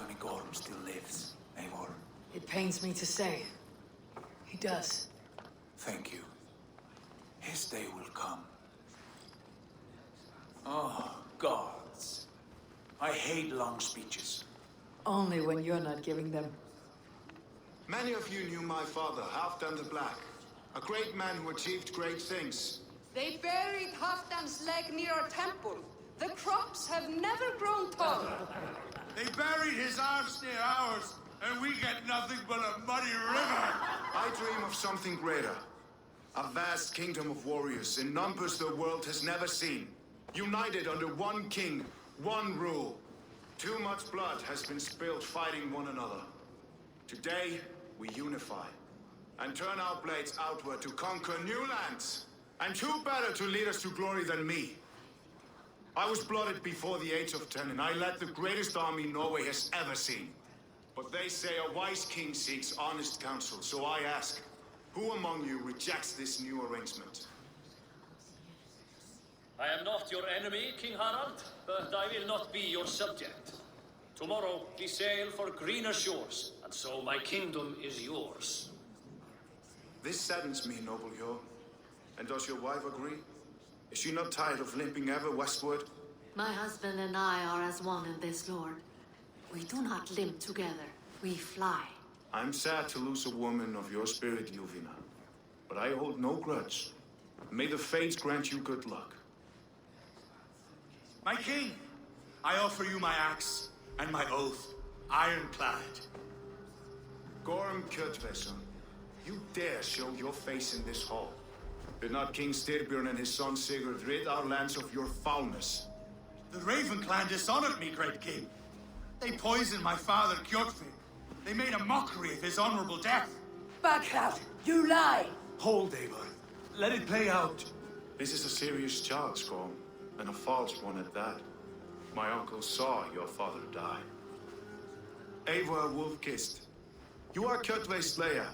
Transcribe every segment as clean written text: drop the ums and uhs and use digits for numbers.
me Gorm still lives, Eivor. It pains me to say. He does. Thank you. His day will come. Oh, gods. I hate long speeches. Only when you're not giving them. Many of you knew my father, Halfdan the Black. A great man who achieved great things. They buried Halfdan's leg near our temple. The crops have never grown taller. They buried his arms near ours, and we get nothing but a muddy river. I dream of something greater. A vast kingdom of warriors in numbers the world has never seen. United under one king, one rule. Too much blood has been spilled fighting one another. Today, we unify and turn our blades outward to conquer new lands. And who better to lead us to glory than me? I was blooded before the age of 10, and I led the greatest army Norway has ever seen. But they say a wise king seeks honest counsel, so I ask, who among you rejects this new arrangement? I am not your enemy, King Harald, but I will not be your subject. Tomorrow we sail for greener shores, and so my kingdom is yours. This saddens me, noble Yor. And does your wife agree? Is she not tired of limping ever westward? My husband and I are as one in this, Lord. We do not limp together, we fly. I'm sad to lose a woman of your spirit, Yuvina. But I hold no grudge. May the fates grant you good luck. My king, I offer you my axe and my oath, ironclad. Gorm Kjotveson, you dare show your face in this hall. Did not King Styrbjörn and his son Sigurd rid our lands of your foulness? The Raven clan dishonored me, great king. They poisoned my father, Kjotve. They made a mockery of his honorable death. Backhouse! You lie! Hold, Eivor. Let it play out. This is a serious charge, Gorm, and a false one at that. My uncle saw your father die. Eivor Wolf-Kissed, you are Kjotve's slayer.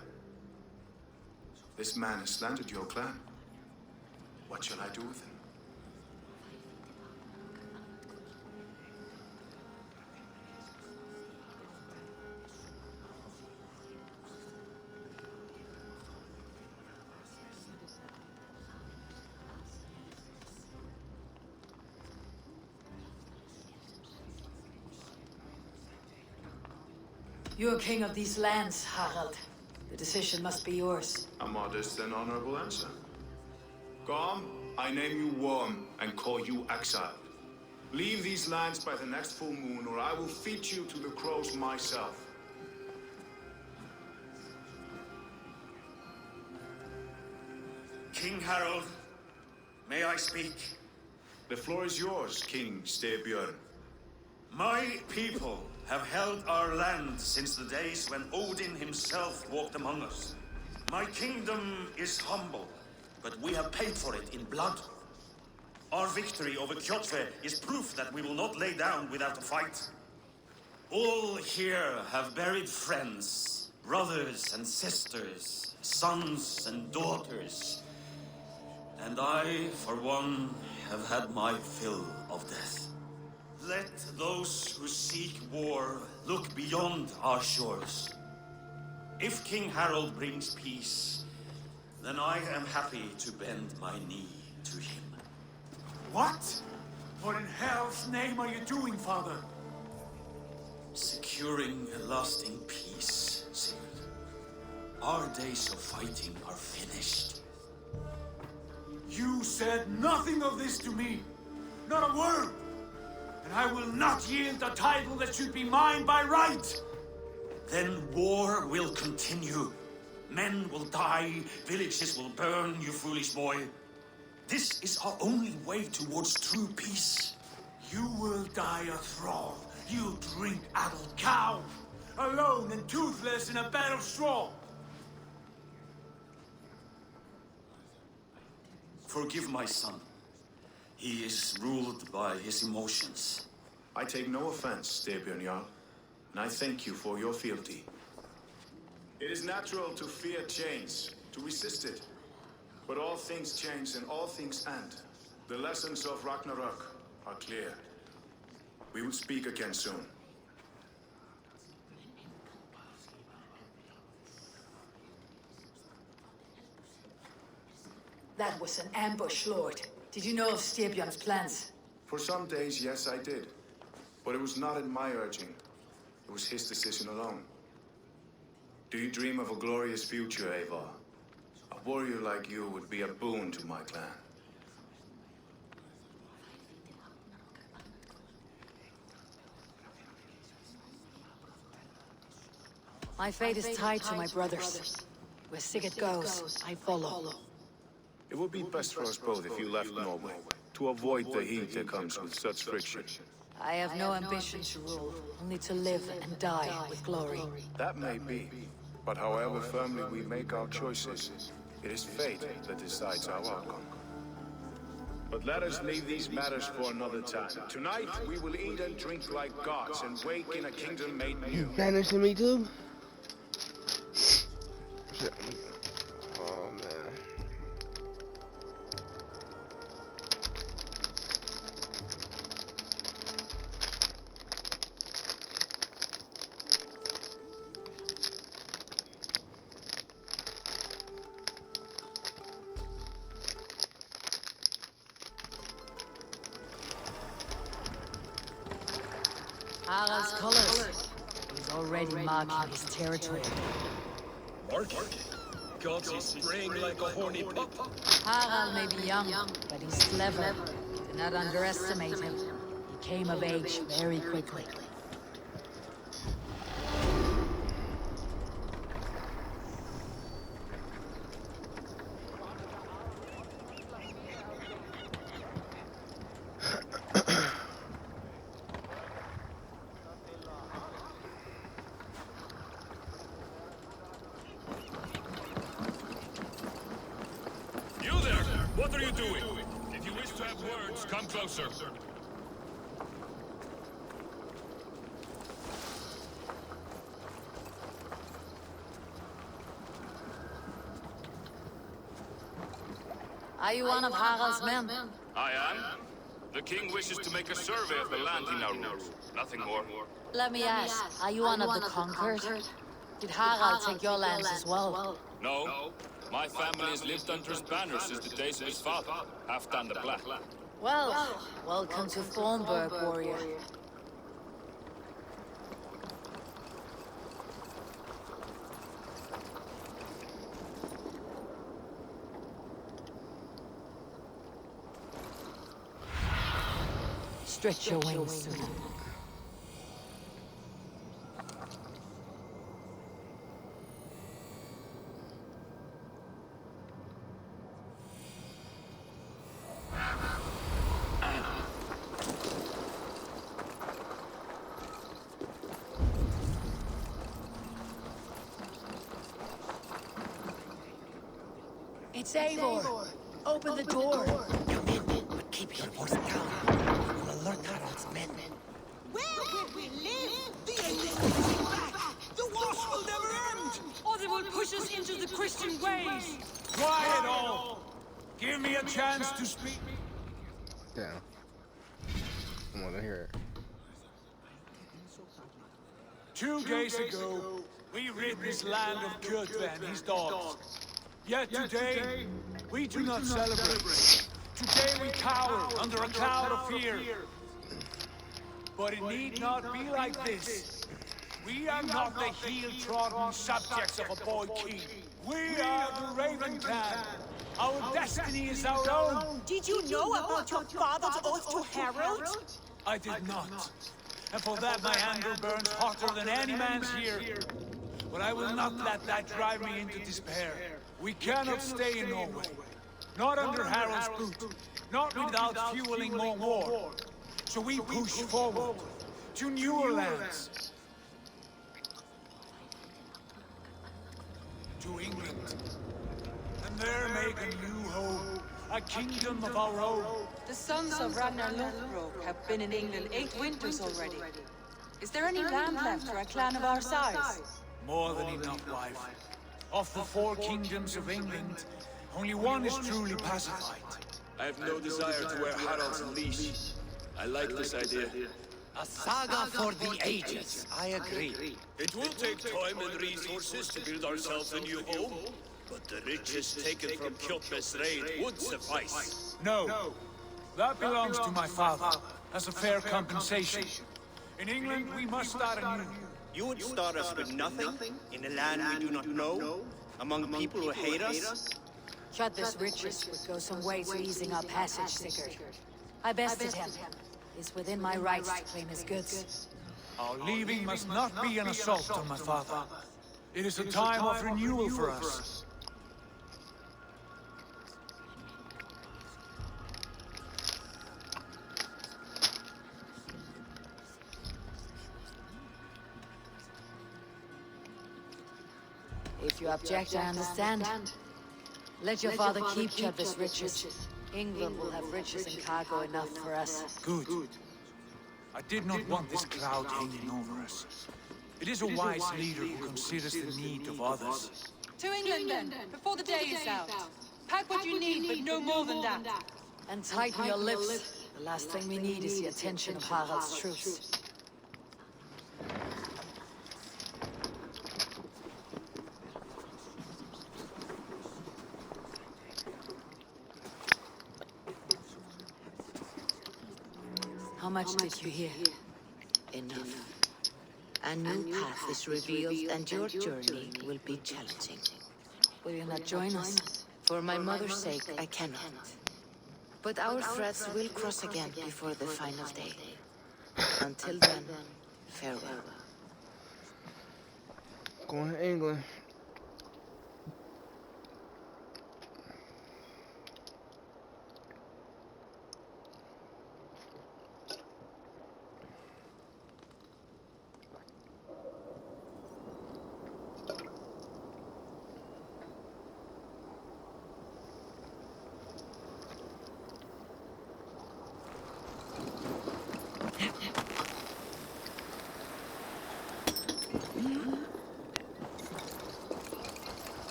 This man has slandered your clan. What shall I do with him? You're king of these lands, Harald. The decision must be yours. A modest and honorable answer. Gorm, I name you Worm and call you exiled. Leave these lands by the next full moon, or I will feed you to the crows myself. King Harald, may I speak? The floor is yours, King Styrbjörn. My people have held our land since the days when Odin himself walked among us. My kingdom is humble, but we have paid for it in blood. Our victory over Kjotve is proof that we will not lay down without a fight. All here have buried friends, brothers and sisters, sons and daughters. And I, for one, have had my fill of death. Let those who seek war look beyond our shores. If King Harald brings peace, then I am happy to bend my knee to him. What? What in hell's name are you doing, father? Securing a lasting peace, Sigurd. Our days of fighting are finished. You said nothing of this to me. Not a word. And I will not yield the title that should be mine by right. Then war will continue. Men will die, villages will burn, you foolish boy. This is our only way towards true peace. You will die a thrall. You drink addled cow. Alone and toothless in a bed of straw. Forgive my son. He is ruled by his emotions. I take no offense, Styrbjörn Jarl, and I thank you for your fealty. It is natural to fear change, to resist it. But all things change and all things end. The lessons of Ragnarok are clear. We will speak again soon. That was an ambush, Lord. Did you know of Styrbjorn's plans? For some days, yes, I did. But it was not at my urging. It was his decision alone. Do you dream of a glorious future, Eivor? A warrior like you would be a boon to my clan. My fate is tied to my brothers. Where Sigurd goes, I follow. It would be best for us both if you left Norway, to avoid the heat that comes with such friction. I have no ambition to rule, only to live and die with glory. That may be, but however firmly we make our choices, it is fate that decides our outcome. But let us leave these matters for another time. Tonight, we will eat and drink like gods and wake in a kingdom made new. Spanish to me too? Oh man. Harald's colors. He's already marking his territory. Marking? Gods, he's spraying like a horny pup. Harald may be young, but he's clever. Do not underestimate him. He came of age very quickly. What are you doing? If you wish to have words, come closer. Are you one of Harald's men? I am. The king wishes to make a survey of the land he now rules. Nothing more. Let me ask, are you one of the conquered? Did Harald take your lands as well? No. My family has lived under his banner since the days of his father, Halfdan the Black. Well, welcome to Thornburg, warrior. Stretch your wings through them. It's Eivor! Open the door! Come in, but keep your voice down. We will alert Harald's men. Where will we live? The English will back! The wars will never end! Or they will push us into the Christian ways! Quiet all! Give me a chance to speak. Damn. I want to hear it. 2 days ago, we rid this land of Kjotve and his dogs. Yet today, we do not celebrate. Today we cower under a cloud of fear. But it need not be like this. We are not the heel-trodden subjects of a boy king. We are the Raven Clan. Our destiny is our own. Did you know about your father's oath to Harold? I did not. And for that my anger burns hotter than any man's here. But I will not let that drive me into despair. We cannot stay in Norway. Not under Harald's boot. Not without fueling more war. So we push forward to newer lands. To England. And there make a new home. A kingdom of our own. The sons of Ragnar Lothbrok have been in England 8 winters already. Is there any land left for a clan of our size? More than enough, wife. Of the 4 kingdoms of England, only one is truly pacified. I have no desire to wear Harald's leash. I like this idea. A saga for the ages. I agree. It will take time and resources to build ourselves a new home. But the riches taken from Kjotve's raid would suffice. No. That belongs to my father, as a fair compensation. In England, we must start anew. You would start us with nothing? In a land we do not know? Among people who hate us? Kjotve's riches would go some way to easing our passage, Sigurd. I bested him. It's within my rights to claim his goods. Our leaving must not be an assault on my father. It is a time of renewal for us. If you object, I understand. Let your father keep Kjotve's riches. England will have riches and cargo enough for us. Good. I did not want this cloud hanging over us. It is a wise leader who considers the need of others. To England then, before the day is out. Pack what you need, but no more than that. And tighten your lips. The last thing we need is the attention of Harald's troops. How much did you hear? Enough. A new path is revealed, and your journey will be challenging. Will you not join us? For my mother's sake, I cannot. But our threads will cross again before the final day. Until then, farewell. Going to England.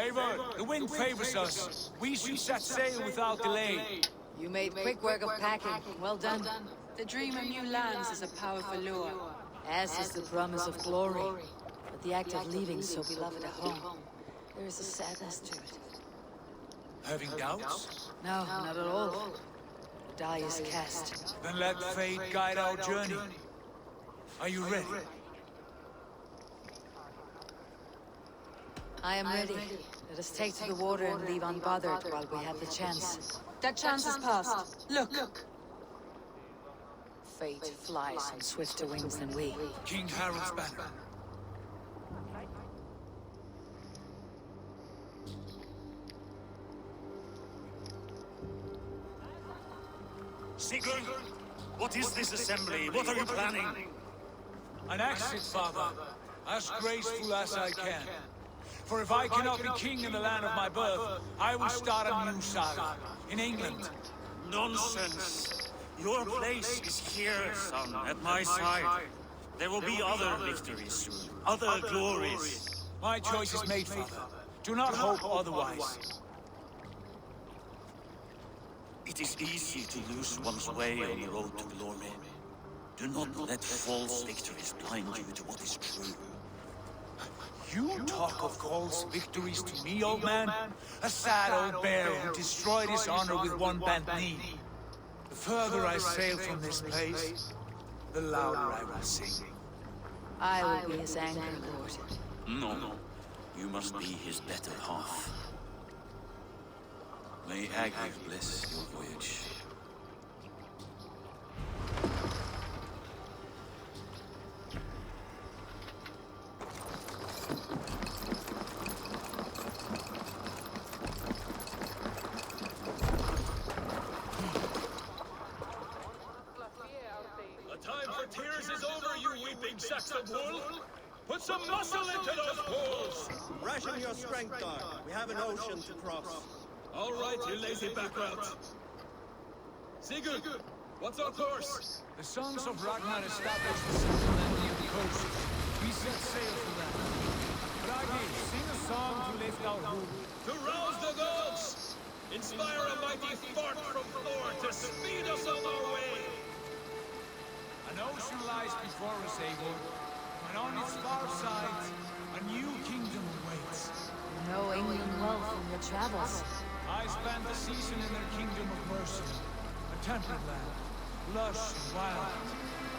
Eivor, the wind favors us. We should set sail without delay. You made quick work of packing. Well done. The dream of new lands is a powerful lure. As is the promise of glory. But the act of leaving so beloved a home, there is a sadness to it. Having doubts? No, not at all. The die is cast. Then let fate guide our journey. Are you ready? I am ready. Let us take to the water and leave unbothered while we have the chance. That chance is past. Look! Fate flies on swifter wings than we. King Harald's banner. Sigurd, what is this assembly? What are you planning? An exit, father. As graceful as I can. For if I cannot be king in the land of my birth, I will start a new saga. In England. Nonsense. Your place is here, son, at my side. There will be other victories soon. Other glories. My choice is made, father. Do not hope otherwise. It is easy to lose one's way on the road to glory. Do not let false victories blind you to what is true. You talk of false victories to me, old man? A sad old bear who destroyed his honor with one bent knee. The further I sail from this place, the louder I will sing. I will be his anchor, Lord. No. You must be his better half. May Agri bless your voyage. Sacks of wool? Put some muscle into those poles! Ration your strength, dog. We have an ocean to cross. All right, you lazy background. Sigurd, What's our course? The sons of Ragnar established the settlement near the coast. We set sail for them. Ragni, sing a song to lift our mood. To rouse the gods! Inspire a mighty fart from Thor to speed us on our way! An ocean lies before us, Eivor, and on its far side, a new kingdom awaits. You know England well from your travels. I spent a season in their kingdom of Mercia, a temperate land, lush and wild.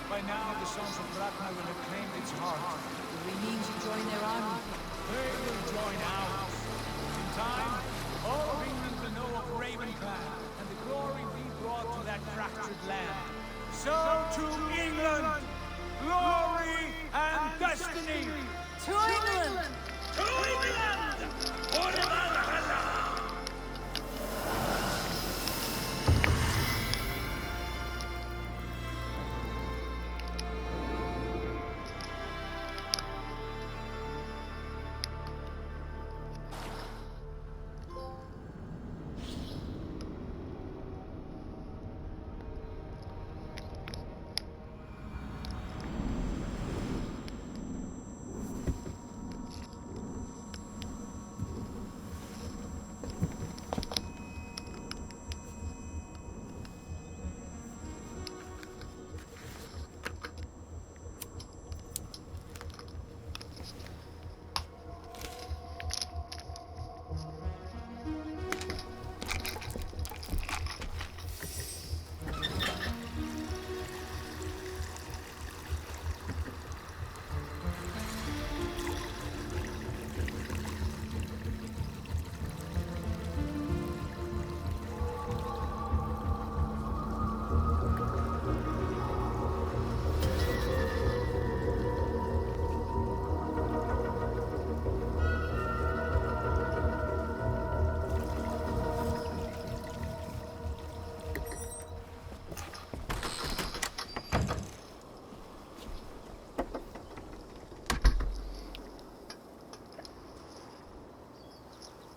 By now, the sons of Ragnar will have claimed its heart. Do we mean to join their army? They will join ours. In time, all of England will know of Ravenclan and the glory we brought to that fractured land. So to England, glory and destiny! To England! To England! For Valhalla!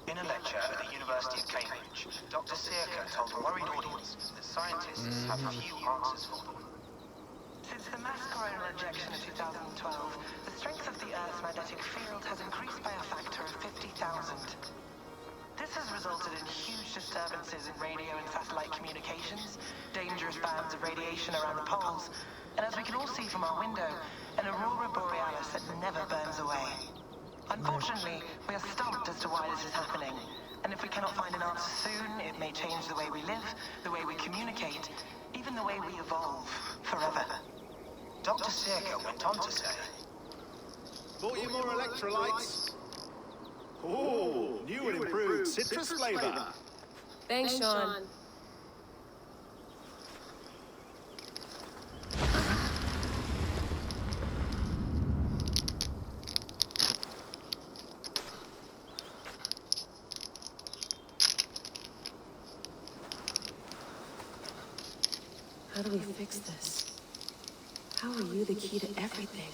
In a lecture at the University of Cambridge, Dr. Searca told a worried audience that scientists have few answers for them. Since the mass coronal injection of 2012, the strength of the Earth's magnetic field has increased by a factor of 50,000. This has resulted in huge disturbances in radio and satellite communications, dangerous bands of radiation around the poles, and as we can all see from our window, an aurora borealis that never burns away. Unfortunately, we are stumped as to why this is happening, and if we cannot find an answer soon, it may change the way we live, the way we communicate, even the way we evolve, forever. Dr. Searca went on to say, Bought you more electrolytes? Oh, new and improved citrus flavor. Thanks, Sean. How do we fix this? How are you the key to everything?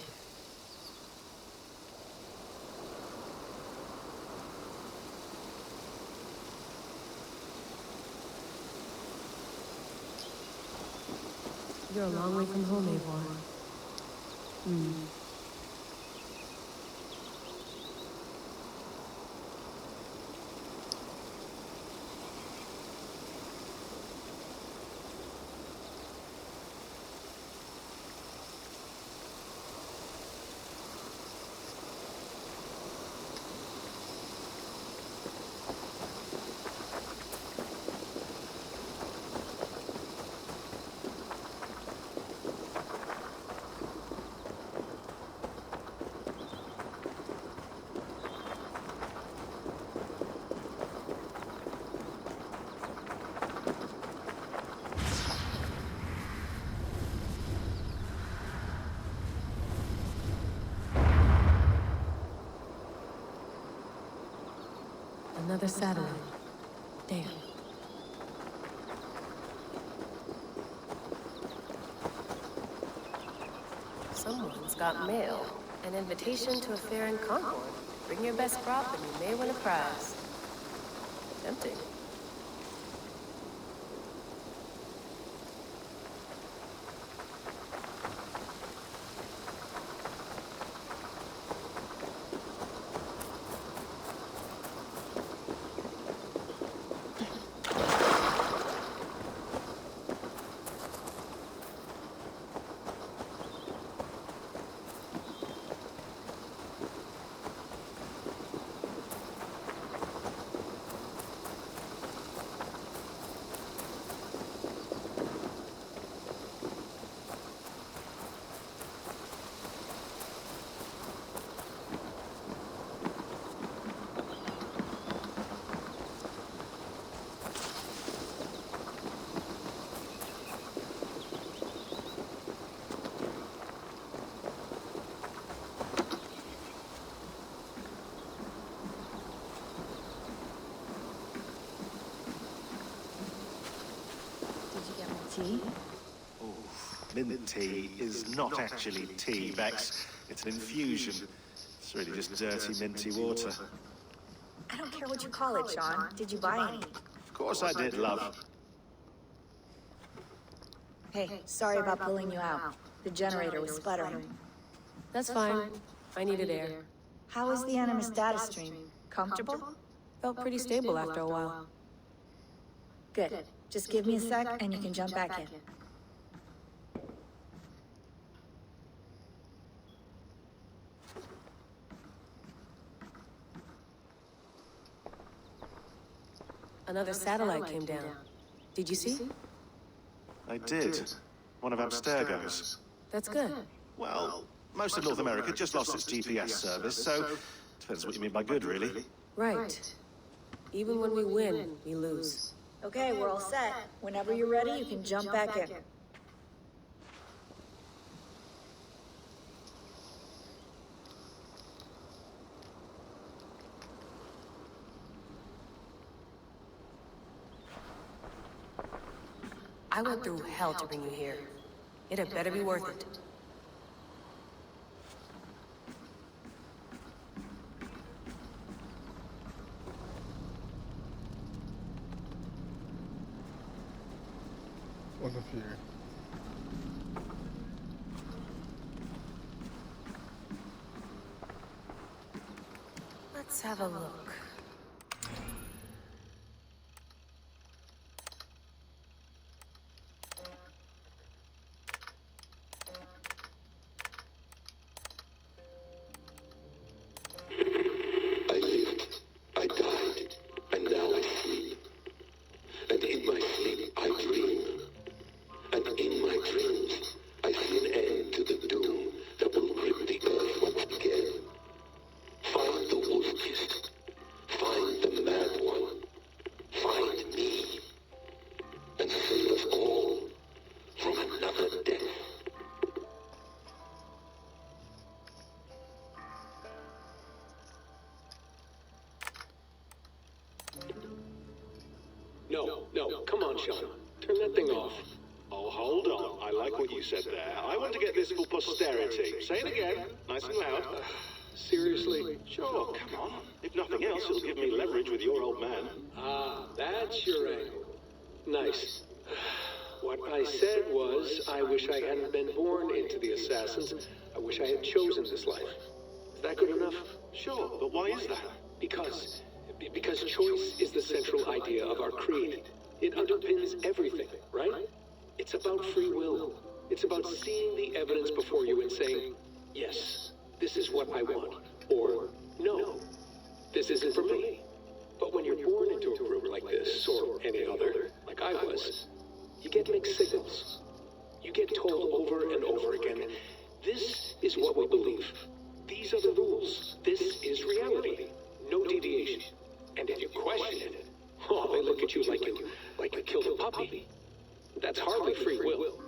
You're a long way from home, Eivor. Another satellite. Damn. Someone's got mail. An invitation to a fair in Concord. Bring your best crop and you may win a prize. Tempting. tea? Oh, mint tea is not actually tea, Bex. It's an infusion. It's really just dirty, minty water. I don't care what you call it, Sean. Did you buy any? Of course I did, love. Hey, sorry about pulling you out. The generator was sputtering. That's fine. I needed air. How was the Animus data stream? Comfortable? Felt pretty stable after a while. Good. Just give me a sec and you can jump back in. Another satellite came down. Did you see? I did. One of Abstergo's. That's good. Well, most of North America just lost its GPS service, so depends what you mean by good, really. Right. Even when we win, we lose. Okay, we're all set. Whenever you're ready, you can jump back in. I went through hell to bring you here. It had better be worth it. What's up here? Let's have a look. No, come on, Sean. Turn that thing off. Oh, hold on. I like what you said there. I want to get this for posterity. Say it again, nice and loud. Seriously? Sure, come on. If nothing else, it'll give me leverage with your old man. Ah, that's your angle. Nice. What I said was, I wish I hadn't been born into the Assassins. I wish I had chosen this life. Is that good enough? Sure, but why is that? Because choice is the central idea of our creed. It underpins everything, right? It's about free will. It's about seeing the evidence before you and saying, yes, this is what I want. Or, no, this isn't for me. But when you're born into a group like this, or any other, like I was, you get mixed signals. You get told over and over again, this is what we believe. These are the rules. This is reality. No deviation. And if you question it, oh, they look at you like you killed a puppy. That's hardly free will.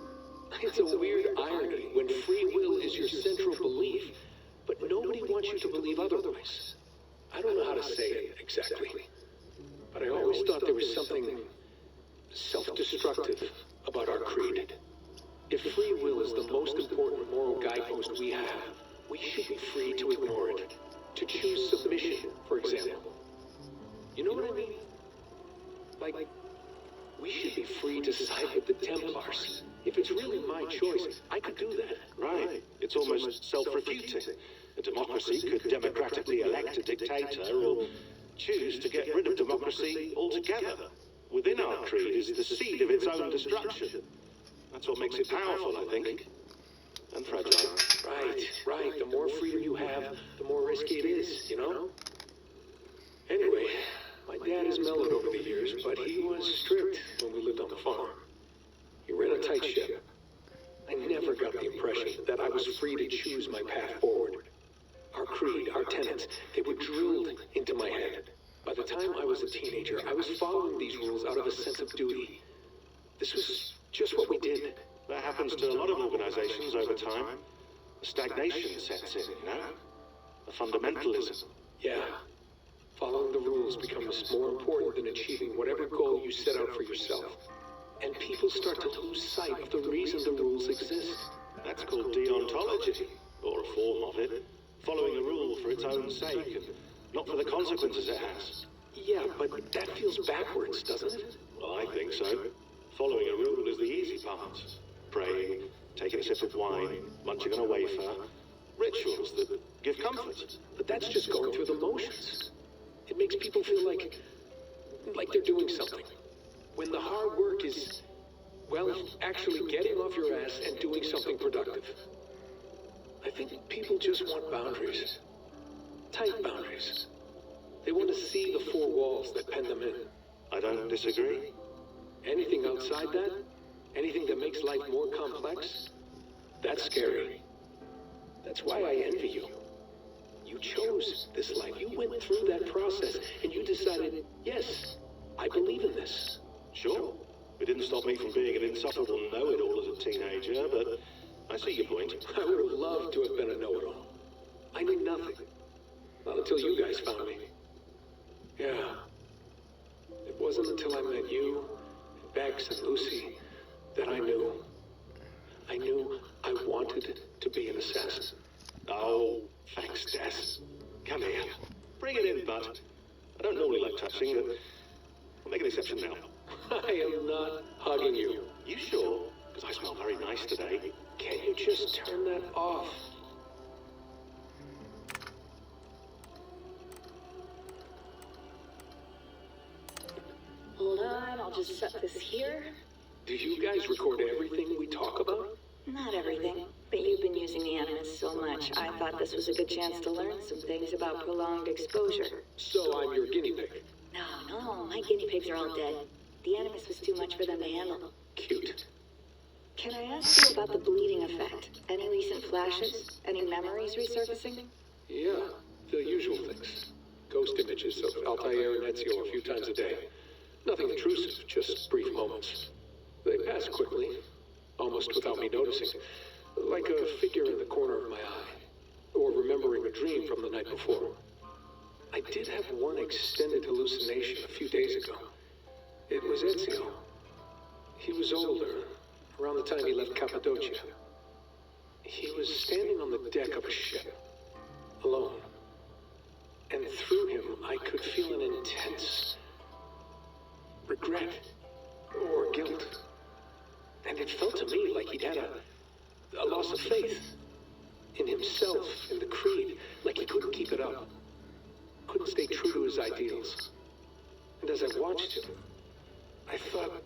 It's a weird irony when free will is your central belief, but nobody wants you to believe otherwise. I don't know how to say it exactly, but I always thought there was something self-destructive about our creed. If free will is the most important moral guidepost we have, we should be free to ignore it. To choose submission, for example. You know what I mean? Like, we should be free to side with the Templars. If it's really my choice, I could do that. Right. It's almost self-refuting. A democracy could democratically elect a dictator or choose to get rid of democracy altogether. Within our creed is the seed of its own destruction. That's what makes it powerful, I think. And fragile. Right. The more freedom you have, the more risky it is, you know? Anyway, my dad has mellowed over the years, but he was strict when we lived on the farm. He ran a tight ship. I never got the impression that I was free to choose my path forward. Our creed, our tenets, they were drilled into my head. By the time I was a teenager, I was following these rules out of a sense of duty. This was just what we did. That happens to a lot of organizations over time. A stagnation sets in, you know? A fundamentalism. Yeah. Following the rules becomes more important than achieving whatever goal you set out for yourself. and people start to lose sight of the reason the rules exist. That's called deontology, or a form of it. Following a rule for its own sake, and not for the consequences it has. Yeah, but that feels backwards, doesn't it? Well, I think so. Following a rule is the easy part. Praying, taking a sip of wine, munching on a wafer. Rituals that give comfort. But that's just going through the motions. It makes people feel like they're doing something. When the hard work is, well, actually getting off your ass and doing something productive. I think people just want boundaries. Tight boundaries. They want to see the four walls that pen them in. I don't disagree. Anything outside that, anything that makes life more complex, that's scary. That's why I envy you. You chose this life. You went through that process, and you decided, yes, I believe in this. Sure. It didn't stop me from being an insufferable know-it-all as a teenager, but I see your point. I would have loved to have been a know-it-all. I knew nothing. Not until you guys found me. Yeah. It wasn't until I met you, and Bex, and Lucy, that I knew. I knew I wanted to be an assassin. Oh, thanks, Des. Come here. Bring it in, bud. I don't normally like touching, but I'll make an exception now. I am not hugging you. You sure? Because I smell very nice today. Can you just turn that off? Hold on, I'll just set this here. Do you guys record everything we talk about? Not everything, but you've been using the Animus so much, I thought this was a good chance to learn some things about prolonged exposure. So I'm your guinea pig? No, my guinea pigs are all dead. The Animus was too much for them to handle. Cute. Can I ask you about the bleeding effect? Any recent flashes? Any memories resurfacing? Yeah, the usual things. Ghost images of Altair and Ezio a few times a day. Nothing intrusive, just brief moments. They pass quickly, almost without me noticing. Like a figure in the corner of my eye. Or remembering a dream from the night before. I did have one extended hallucination a few days ago. It was Ezio. He was older, around the time he left Cappadocia. He was standing on the deck of a ship, alone. And through him, I could feel an intense regret or guilt. And it felt to me like he'd had a loss of faith in himself, in the creed, like he couldn't keep it up. Couldn't stay true to his ideals. And as I watched him, I thought,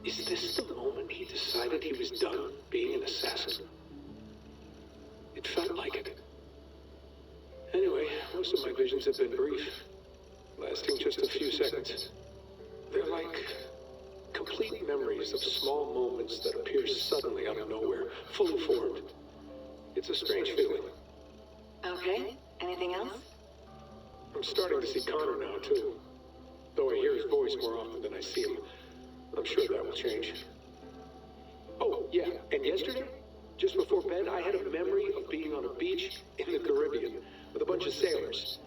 is this the moment he decided he was done being an assassin? It felt like it. Anyway, most of my visions have been brief, lasting just a few seconds. They're like complete memories of small moments that appear suddenly out of nowhere, fully formed. It's a strange feeling. Okay, anything else? I'm starting to see Connor now, too. Though I hear his voice more often than I see him. I'm sure that will change. Oh, yeah, and yesterday, just before bed, I had a memory of being on a beach in the Caribbean with a bunch of sailors.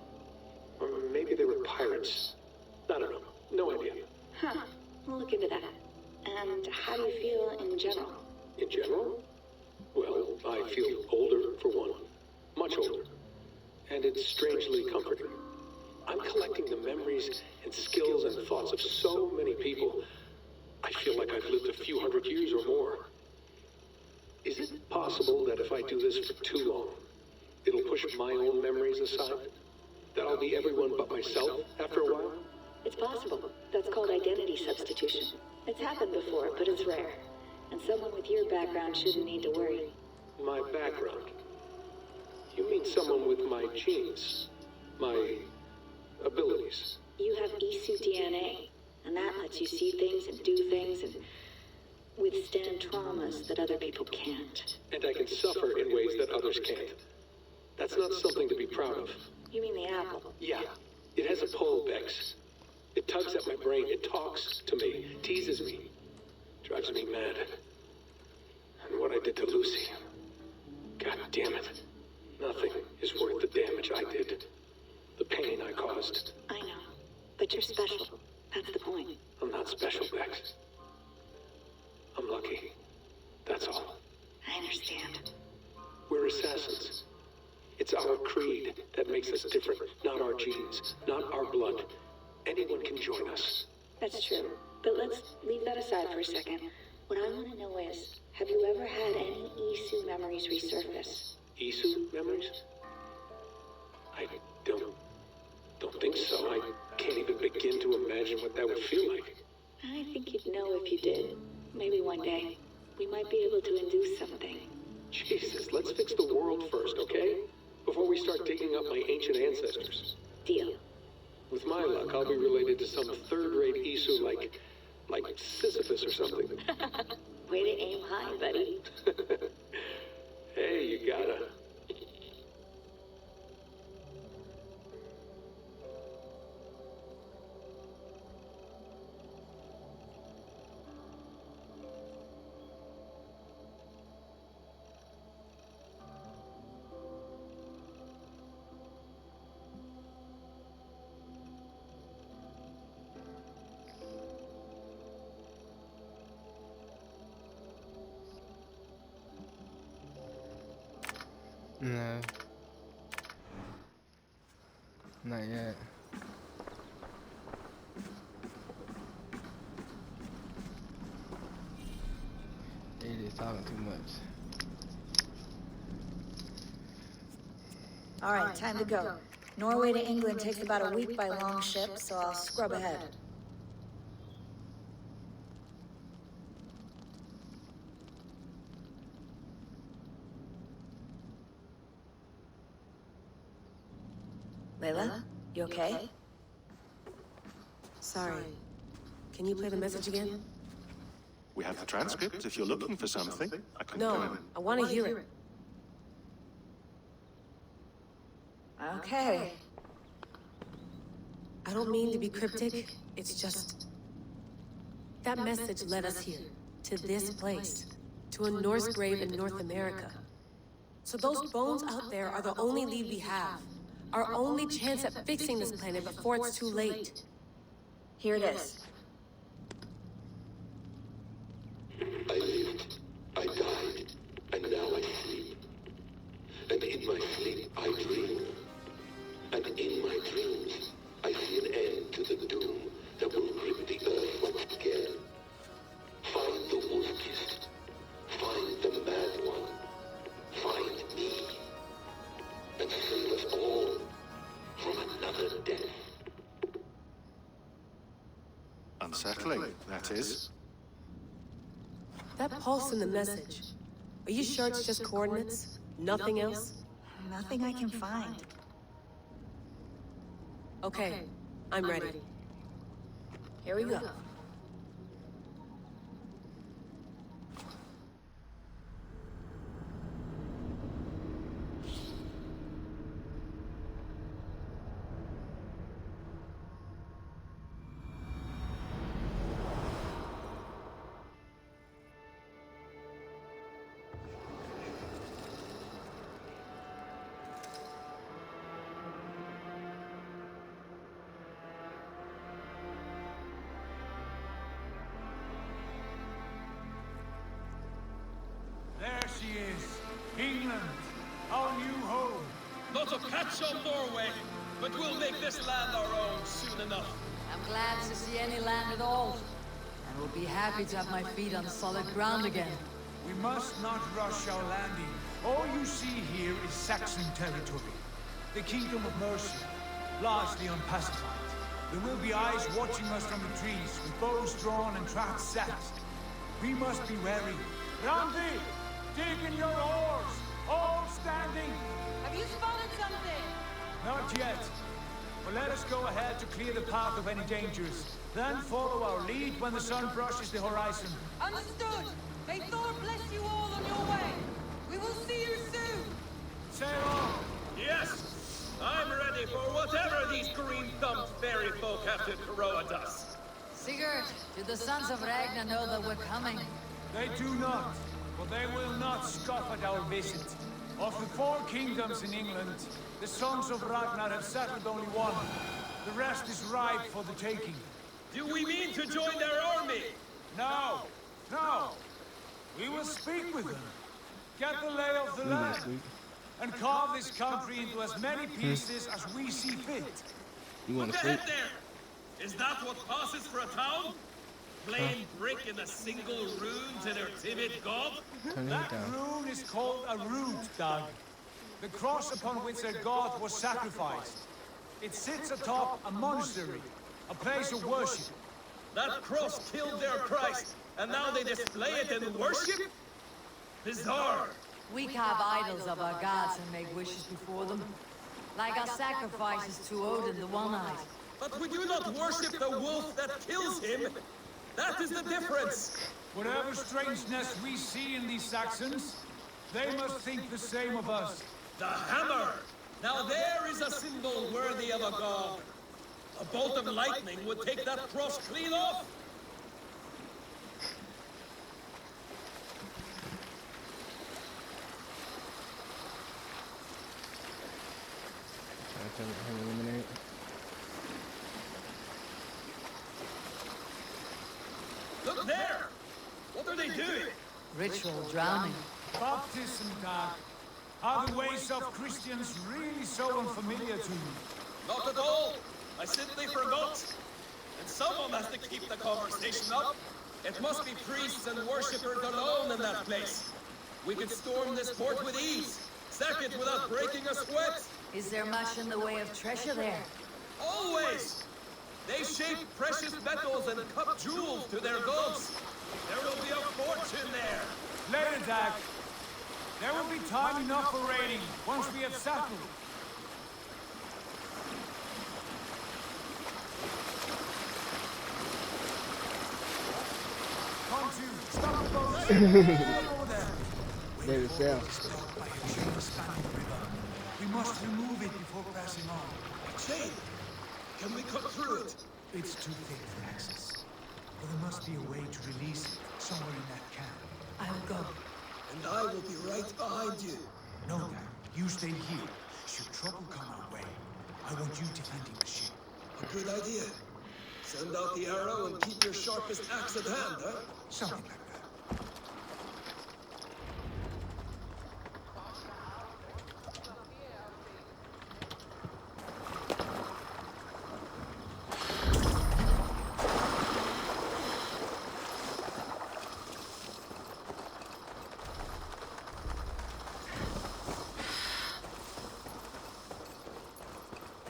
Or maybe they were pirates. I don't know. No idea. Huh, we'll look into that. And how do you feel in general? In general? Well, I feel older, for one. Much older. And it's strangely comforting. I'm collecting the memories and skills and thoughts of so many people. I feel like I've lived a few hundred years or more. Is it possible that if I do this for too long, it'll push my own memories aside? That I'll be everyone but myself after a while? It's possible. That's called identity substitution. It's happened before, but it's rare. And someone with your background shouldn't need to worry. My background? You mean someone with my genes? My abilities? You have Isu DNA, and that lets you see things and do things and withstand traumas that other people can't. And I can suffer in ways that others can't. That's not something to be proud of. You mean the apple? Yeah. It has a pull, Bex. It tugs at my brain. It talks to me. Teases me. Drives me mad. And what I did to Lucy. God damn it. Nothing is worth the damage I did. The pain I caused. I know. But you're special. That's the point. I'm not special, Bex. I'm lucky. That's all. I understand. We're assassins. It's our creed that makes us different, not our genes, not our blood. Anyone can join us. That's true. But let's leave that aside for a second. What I want to know is, have you ever had any Isu memories resurface? Isu memories? I don't think so. I can't even begin to imagine what that would feel like. I think you'd know if you did. Maybe one day, we might be able to induce something. Jesus, let's fix the world first, okay? Before we start digging up my ancient ancestors. Deal. With my luck, I'll be related to some third-rate Isu like Sisyphus or something. Way to aim high, buddy. Hey, you gotta. No. Not yet. It is talking too much. All right, time to go. Norway to England takes about a week by long ship, so I'll scrub ahead. Layla, you okay? Sorry. Can you play the message again? We have the transcript if you're looking for something. I can No, I want to hear it. Okay. I don't mean to be cryptic. It's just... That message led us here, to this place, to a Norse grave in North America. So those bones out there are the only lead we have. Our only chance at fixing this planet before it's too late. Here it is. I lived, I died, and now I sleep. And in my sleep, I dream. And in my dreams, I see an end to the doom that will grip the earth once again. Find the wolf-kissed. Find the mad one. Find me. And save us all from another death. Unsettling, that is. That pulse in the message. Are you sure it's just coordinates? Nothing else? Nothing I can find. Okay, I'm ready. Here we go. There she is. England, our new home. Not a patch on Norway, but we'll make this land our own soon enough. I'm glad to see any land at all. And will be happy to have my feet on solid ground again. We must not rush our landing. All you see here is Saxon territory. The Kingdom of Mercia, largely unpacified. There will be eyes watching us from the trees, with bows drawn and traps set. We must be wary. Randi! Dig in your oars! All standing! Have you spotted something? Not yet. But let us go ahead to clear the path of any dangers. Then follow our lead when the sun brushes the horizon. Understood. May Thor bless you all on your way. We will see you soon. Sail on! Yes! I'm ready for whatever these green-thumbed fairy folk have to throw at us. Sigurd, do the sons of Ragnar know that we're coming? They do not, but they will not scoff at our visit. Of the 4 kingdoms in England, the sons of Ragnar have settled only one. The rest is ripe for the taking. Do we mean to join their army? No! No! We will speak with them, get the lay of the land, and carve this country into as many pieces as we see fit. You want to Look sleep? ahead there! Is that what passes for a town? Plain brick in a single rune to their timid god? That rune is called a root, Doug. The cross upon which their god was sacrificed. It sits atop a monastery, a place of worship. That cross killed their Christ, and now they display it in worship? Bizarre. We carve idols of our gods and make wishes before them. Like our sacrifices to Odin, the One-Eyed. But we do not worship the wolf that kills him. That is the difference. Whatever strangeness we see in these Saxons, they must think the same of us. The hammer! Now there is a symbol worthy of a god. A bolt of lightning would take that cross clean off. Eliminate. Look there! What are they doing? Ritual drowning. Baptism, Doug. Are the ways of Christians really so unfamiliar to you? Not at all. I simply forgot. And someone has to keep the conversation up. It must be priests and worshippers alone in that place. We could storm this port with ease. Sack it without breaking a sweat. Is there much in the way of treasure there? Always! They shape precious metals and cut jewels to their gods. There will be a fortune there. Later, Doug. There will be time enough for raiding once we have settled. Come to, stop the boat. There it sail. We must remove it before passing on. Chain! Can we cut through it? It's too thick for access. But there must be a way to release it somewhere in that camp. I'll go. And I will be right behind you. No, Dad. You stay here. Should trouble come our way, I want you defending the ship. A good idea. Send out the arrow and keep your sharpest axe at hand, huh? Something like that.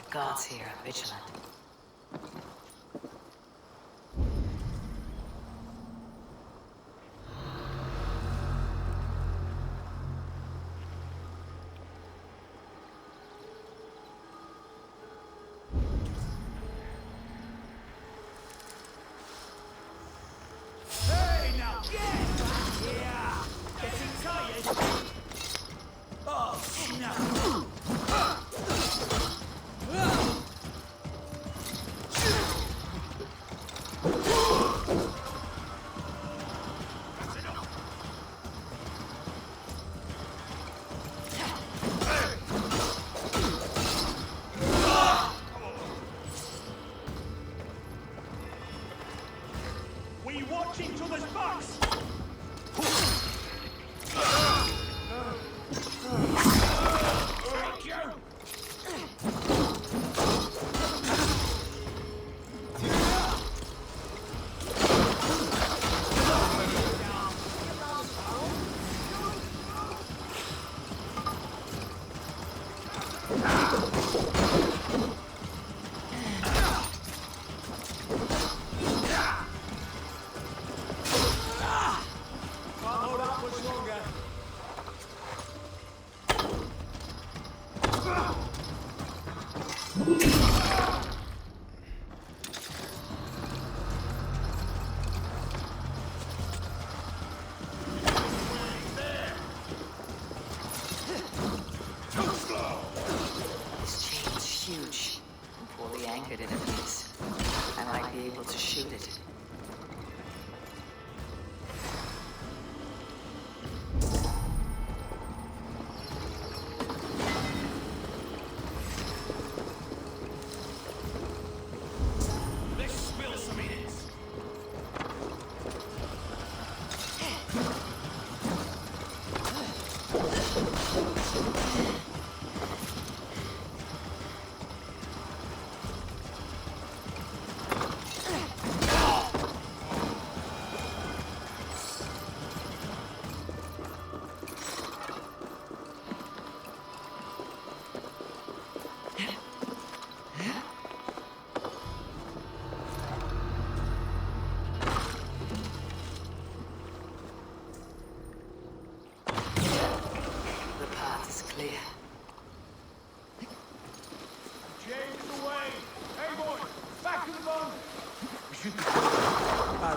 Gods here, vigilant. Hey, now get back here! Getting tired? Oh, snap! We watch each other's backs! Thank you! Can't hold out much longer.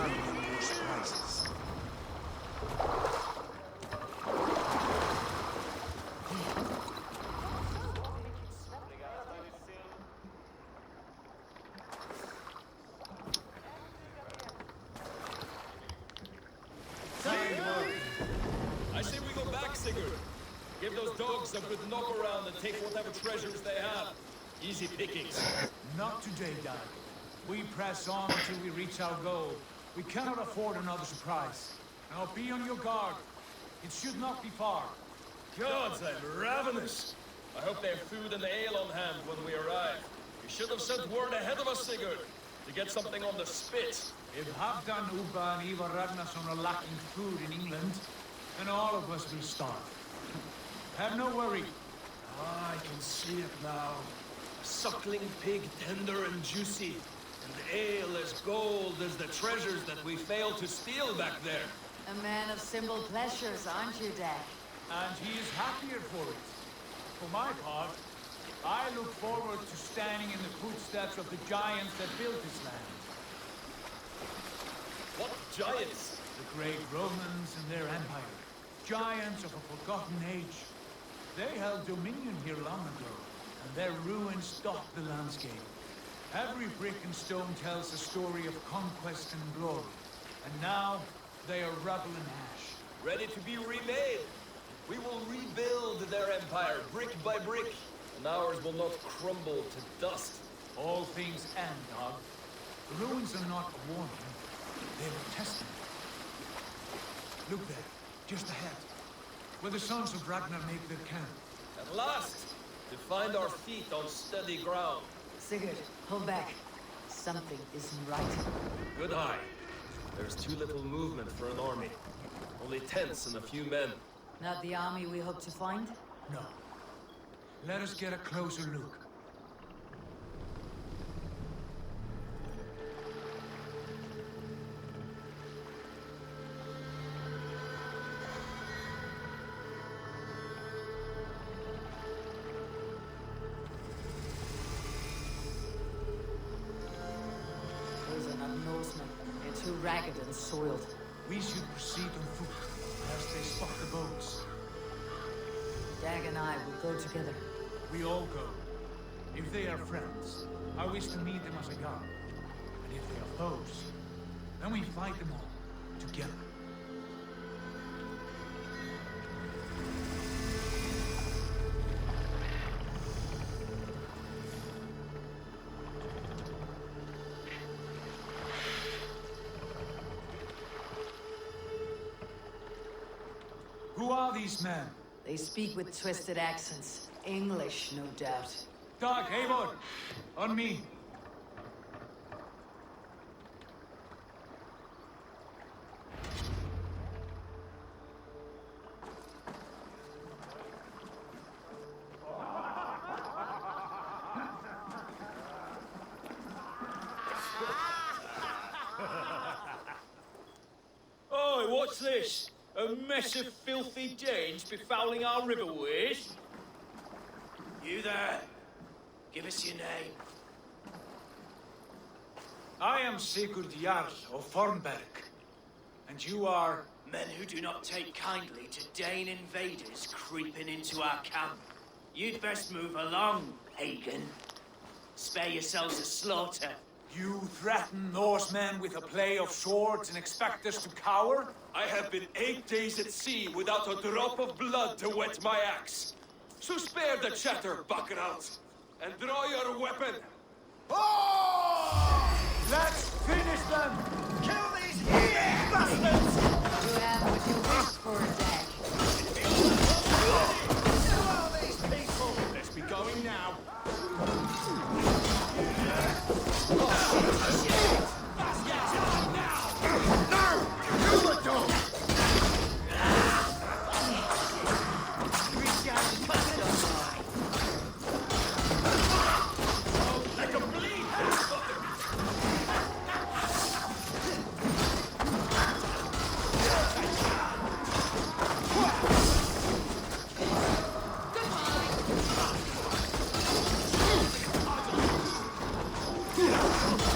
found worse prices. I say we go back, Sigurd. Give those dogs a good knock around and take whatever treasures they have. Easy pickings. Not today, Dad. We press on until we reach our goal. We cannot afford another surprise. Now be on your guard. It should not be far. Gods, I'm ravenous. I hope they have food and ale on hand when we arrive. You should have sent word ahead of us, Sigurd, to get something on the spit. If Halfdan, Ubba, and Ivar Ragnarsson are lacking food in England, then all of us will starve. Have no worry. Ah, I can see it now. A suckling pig, tender and juicy. And ale as gold as the treasures that we failed to steal back there. A man of simple pleasures, aren't you, Dad? And he is happier for it. For my part, I look forward to standing in the footsteps of the giants that built this land. What giants? The great Romans and their empire. Giants of a forgotten age. They held dominion here long ago, and their ruins dot the landscape. Every brick and stone tells a story of conquest and glory. And now, they are rubble and ash. Ready to be remade. We will rebuild their empire, brick by brick, and ours will not crumble to dust. All things end, Dog. The ruins are not a warning. They're a testament. Look there, just ahead, where the sons of Ragnar make their camp. At last, to find our feet on steady ground. Sigurd, hold back. Something isn't right. Good eye. There's too little movement for an army. Only tents and a few men. Not the army we hope to find? No. Let us get a closer look. Those are not Norsemen. They're too ragged and soiled. We should proceed on foot, as they spot the boats. Dag and I will go together. We all go. If they are friends, I wish to meet them as a guard. And if they are foes, then we fight them all, together. Who are these men? They speak with twisted accents. English, no doubt. Dag, Eivor! On me! Oi, what's this? A mess of filthy Danes befouling our riverways? You there? Give us your name. I am Sigurd Jarl of Fornberg. And you are... Men who do not take kindly to Dane invaders creeping into our camp. You'd best move along, pagan. Spare yourselves a slaughter. You threaten Norsemen with a play of swords and expect us to cower? I have been 8 days at sea without a drop of blood to wet my axe. So spare the chatter, Buckeralt, and draw your weapon. Oh! Let's finish them! Kill these bastards! You have what you wish for, Dag. Kill all these people! Let's be going now.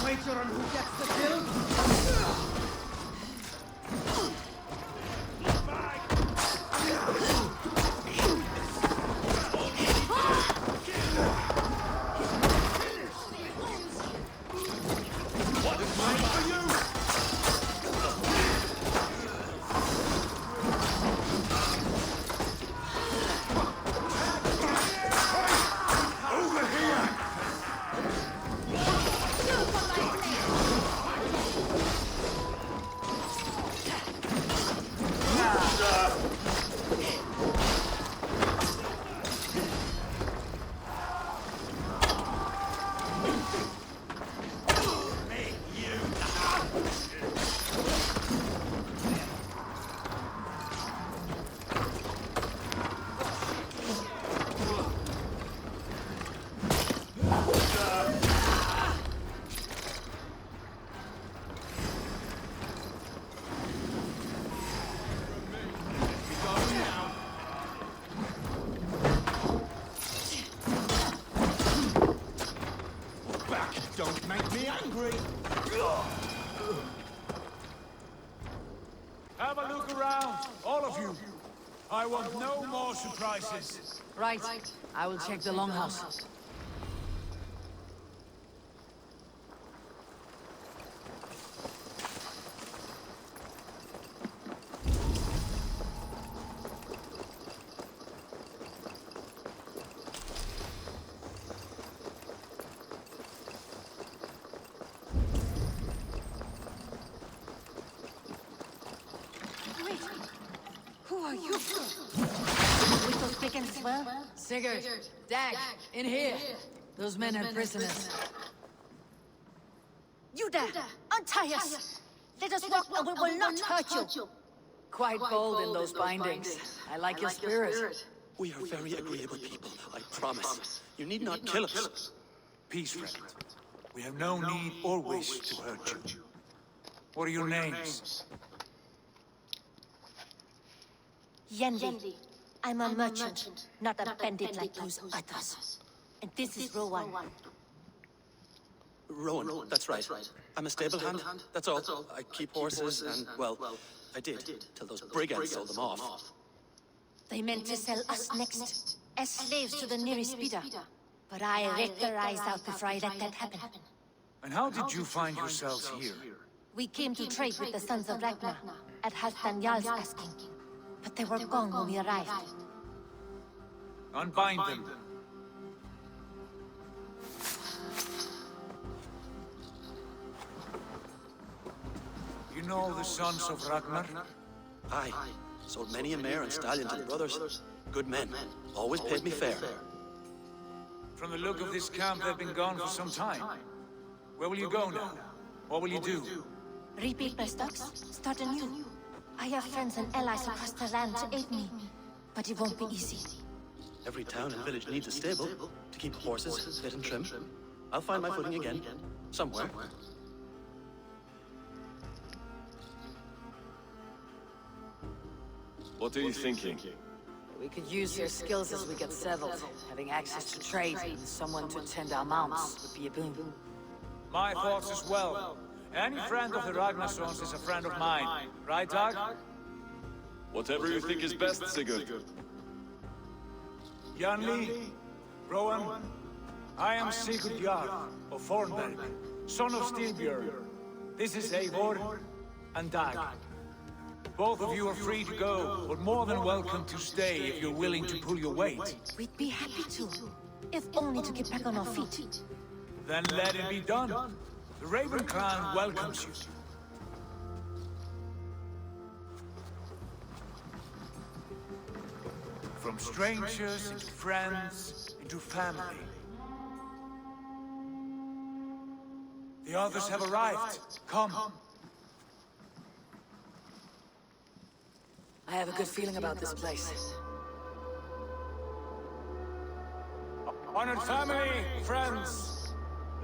Wager on who gets the kill? all of you. I want no more surprises. Right. I will check the longhouse. Wait. Who are you? With those big and swell? Sigurd, Dag, in here. Those men are prisoners. You there! Untie us! Let us walk and we will not hurt you! Quite bold in those bindings. I like your spirit. We are very agreeable people, I promise. You need not kill us. Peace, friend. We have no need or wish to hurt you. What are your names? Yenli. I'm a merchant, not a bandit like those others. And this is Rowan. Rowan, that's right. I'm a stable hand, that's all. I keep horses and, well, I did, till those brigands sold them off. They meant to sell us next, as slaves to the nearest bidder. But I raked their eyes out before I let that happen. And how did you find yourselves here? We came to trade with the sons of Ragnar, at Halfdan Jarl's asking. But they were gone when we arrived. Unbind them. You know the sons of Ragnar? Aye. Sold many a mare and stallion to the brothers. Good men. Always paid me fair. From the look of this camp, they've been gone for some time. Where will you go now? What will you do? Rebuild my stocks, start anew. I have friends and allies across the land to aid me, but it won't be easy. Every town and village needs a stable to keep horses fit and trim. I'll find my footing again, somewhere. What are you thinking? We could use your skills as we get settled. Having access to trade and someone to tend our mounts would be a boon. My thoughts as well. Any friend of the Ragnarsons is a friend of mine. Right, Dag? Whatever you think is best, Sigurd. Janli, Rowan, I am Sigurd Jarl of Fornberg, son of Stilbjörn. This is Eivor and Dag. Both of you are free to go, but more than welcome to stay if you're willing to pull your weight. We'd be happy to, if only to get back on our feet. Then let it be done. The Raven clan welcomes you. From strangers into friends into family. The others have arrived. Come. I have a good feeling about this place. Honored family, friends,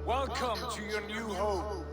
welcome to your new home.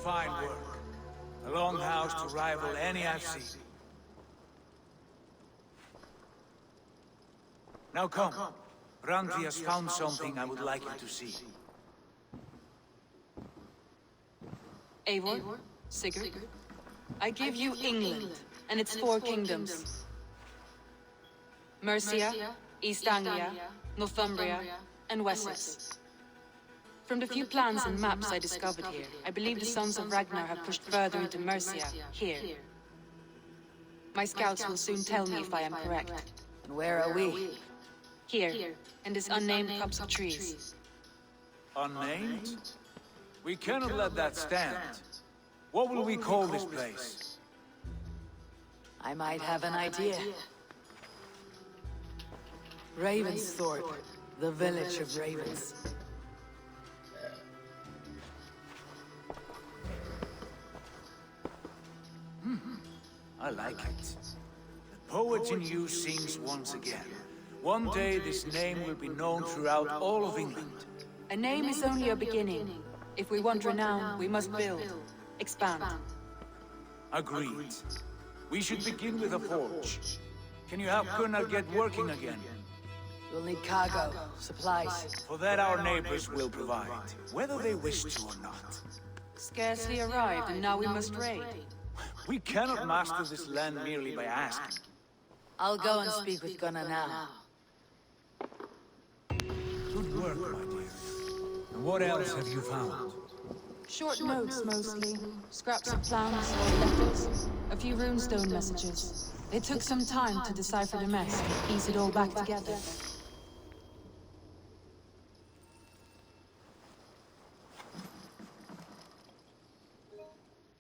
Fine work. A longhouse to rival any I've seen. Now come. Randvi has found something I would like you to see. Eivor, Sigurd, I give you England and its 4 kingdoms. Mercia, East Anglia, Northumbria, and Wessex. From the few plans and maps I discovered here, I believe the Sons of Ragnar have pushed further into Mercia, here. My scouts will soon tell me if I am correct. And where are we? Here, in this unnamed copse of trees. Unnamed? We cannot let that stand. What will we call this place? I might have an idea. Ravensthorpe, the village of ravens. I like it. The poet in you sings once again. One day this name will be known throughout all of England. A name is only a beginning. If we want renown, we must build, expand. Agreed. We should begin with a forge. Can you help Gunnar get working again? We'll need cargo, supplies. For that our neighbors will provide, whether they wish to or not. Scarcely arrived, and now we must raid. We cannot master this land merely by asking. I'll go and speak with Gunnar now. Good work, my dear. And what else have you found? Short notes, mostly. Scraps of plans or letters. A few runestone messages. It took some time to decipher the mess and piece it all back together.